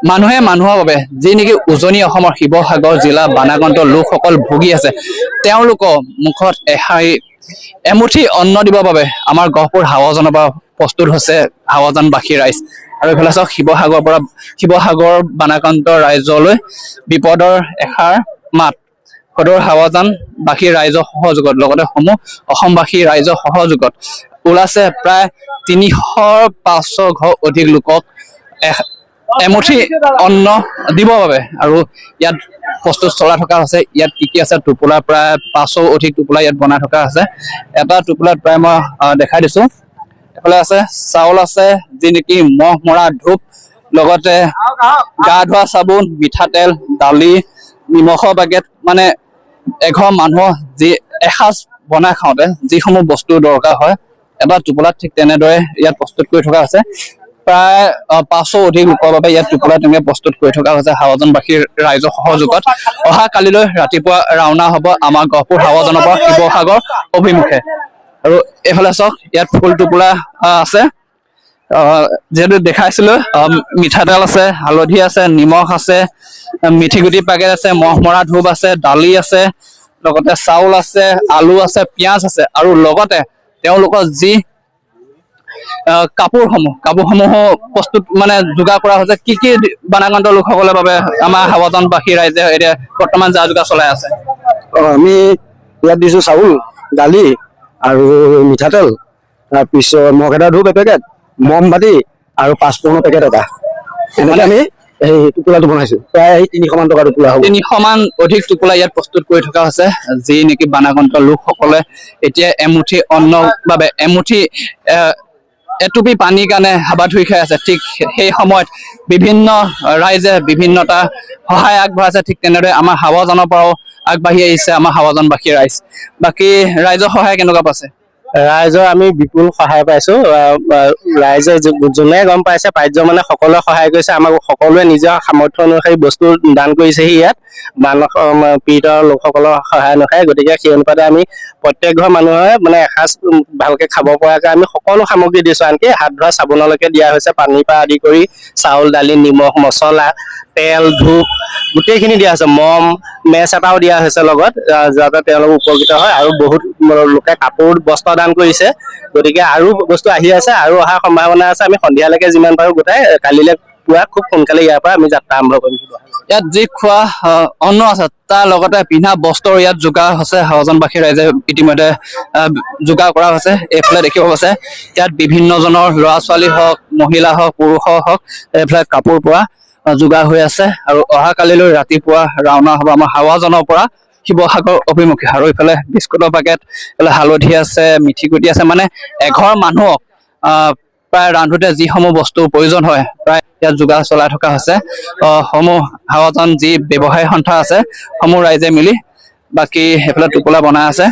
মানুহে মানুহৰ বাবে যি নেকি উজনি অসমৰ শিৱসাগৰ জিলা বানাক্ৰান্ত লোকসকল ভুগি আছে তেওঁলোকৰ মুখত এমুঠি অন্ন দিবৰ বাবে আমাৰ গহপুৰ হাৱাজানৰ পৰা প্ৰস্তুত হৈছে হাৱাজানবাসী ৰাইজ। আৰু এইফালে চাওক শিৱসাগৰ বানাক্ৰান্ত ৰাইজলৈ বিপদৰ এষাৰ মাত সদৰ হাৱাজানবাসী ৰাইজৰ সহযোগত লগতে সমূহ অসমবাসী ৰাইজৰ সহযোগত ওলাইছে প্ৰায় 300-500 ঘৰ অধিক লোকক এমুঠি অন্ন দিবৰ বাবে। আৰু ইয়াত প্ৰস্তুত চলাই থকা হৈছে। ইয়াত কি আছে টোপোলা প্ৰায় 500 অধিক টোপোলা ইয়াত বনাই থকা আছে। এটা টোপোলাত প্ৰায় মই দেখাই দিছো। এইফালে আছে চাউল আছে যি নেকি মহ মৰা ধূপ লগতে গা ধোৱা চাবোন মিঠাতেল দালি নিমখৰ পেকেট মানে এঘৰ মানুহৰ যি এসাঁজ বনাই খাওঁতে যিসমূহ বস্তু দৰকাৰ হয় এটা টোপোলাত ঠিক তেনেদৰে ইয়াত প্ৰস্তুত কৰি থকা হৈছে। প্ৰায় 500 অধিক লোকৰ বাবে ইয়াত টোপোলা তেনেকৈ প্ৰস্তুত কৰি থকা হৈছে হাৱাজানবাসীৰ ৰাইজৰ সহযোগত। অহা কালিলৈ ৰাতিপুৱা ৰাওনা হ'ব আমাৰ গহপুৰ হাৱাজানৰ পৰা শিৱসাগৰ অভিমুখে। আৰু এইফালে চাওক ইয়াত ফুল টোপোলা আছে যিহেতু দেখাইছিলো। মিঠাতেল আছে হালধি আছে নিমখ আছে মিঠিগুটি পেকেট আছে মহ মৰা ধূপ আছে দালি আছে লগতে চাউল আছে আলু আছে পিঁয়াজ আছে আৰু লগতে তেওঁলোকৰ যি কাপোৰসমূহো প্ৰস্তুত মানে যোগাৰ কৰা হৈছে। কি বানাক্ৰান্ত লোকসকলৰ বাবে আমাৰ হাৱাজানবাসী ৰাইজে এতিয়া বৰ্তমান যা যোগাৰ চলাই আছে? আমি ইয়াত দিছো চাউল দালি আৰু মিঠাতেল তাৰপিছত মগ এটা ধূপ এপেকেট মমবাতি আৰু 5 পেকেট এটা এনেকৈ আমি এই টোপোলাটো বনাইছো। প্ৰায় 300 মান টকা টোপোলা হ'ব। 300 মান অধিক টোপোলা ইয়াত প্ৰস্তুত কৰি থকা হৈছে যি নেকি বানাক্ৰান্ত লোকসকলে এতিয়া এমুঠি অন্নৰ বাবে এমুঠি এটুপি পানীৰ কাৰণে হাবা ধুই খাই আছে। ঠিক সেই সময়ত বিভিন্ন ৰাইজে বিভিন্নটা সহায় আগবঢ়াইছে। ঠিক তেনেদৰে আমাৰ হাৱাজানৰ পৰাও আগবাঢ়ি আহিছে আমাৰ হাৱাজানবাসী ৰাইজ। বাকী ৰাইজৰ সহায় কেনেকুৱা পাইছে? ৰাইজৰ আমি বিপুল সহায় পাইছো। ৰাইজে যোনে গম পাইছে পাৰ্য মানে সকলোৱে সহায় কৰিছে। আমাক সকলোৱে নিজৰ সামৰ্থ্য অনুসৰি বস্তু দান কৰিছেহি ইয়াত পীড়িত লোকসকলৰ সহায় অনুসাৰে। গতিকে সেই অনুপাতে আমি প্ৰত্যেক ঘৰ মানুহে মানে এসাঁজ ভালকে খাব পৰাকৈ আমি সকলো সামগ্ৰী দিছো। আনকি হাত ধোৱা চাবোনলৈকে দিয়া হৈছে। পানীৰ পৰা আদি কৰি চাউল দালি নিমখ মছলা তেল ধূপ গোটেইখিনি দিয়া হৈছে। মম মেচ এটাও দিয়া হৈছে লগত যাতে তেওঁলোক উপকৃত হয়। আৰু বহুত লোকে কাপোৰ বস্ত্ৰ দান কৰিছে। গতিকে আৰু বস্তু আহি আছে আৰু অহাৰ সম্ভাৱনা আছে। আমি সন্ধিয়ালৈকে যিমান পাৰো গোটাই কালিলৈ পুৱা খুব সোনকালে ইয়াৰ পৰা আমি যাত্ৰা আৰম্ভ কৰিম। ইয়াত যি খোৱা অন্ন আছে তাৰ লগতে পিন্ধা বস্ত্ৰ ইয়াত যোগাৰ হৈছে। হাৱাজানবাসী ৰাইজে ইতিমধ্যে যোগাৰ কৰা হৈছে। এইফালে দেখিব হৈছে ইয়াত বিভিন্নজনৰ ল'ৰা ছোৱালী হওক মহিলা হওক পুৰুষ হওক এইফালে কাপোৰ পৰা যোগাৰ হৈ আছে। আৰু অহা কালিলৈ ৰাতিপুৱা ৰাওনা হ'ব আমাৰ হাৱাজানৰ পৰা শিৱসাগৰ অভিমুখে। আৰু এইফালে বিস্কুটৰ পেকেট এইফালে হালধি আছে মিঠিগুটি আছে মানে এঘৰ মানুহক প্ৰায় ৰান্ধোতে যিসমূহ বস্তুৰ প্ৰয়োজন হয় প্ৰায় ইয়াত যোগাৰ চলাই থকা হৈছে। সমূহ হাৱাজান যি ব্যৱসায়ী সন্থা আছে সমূহ ৰাইজে মিলি। বাকী সেইফালে টোপোলা বনাই আছে।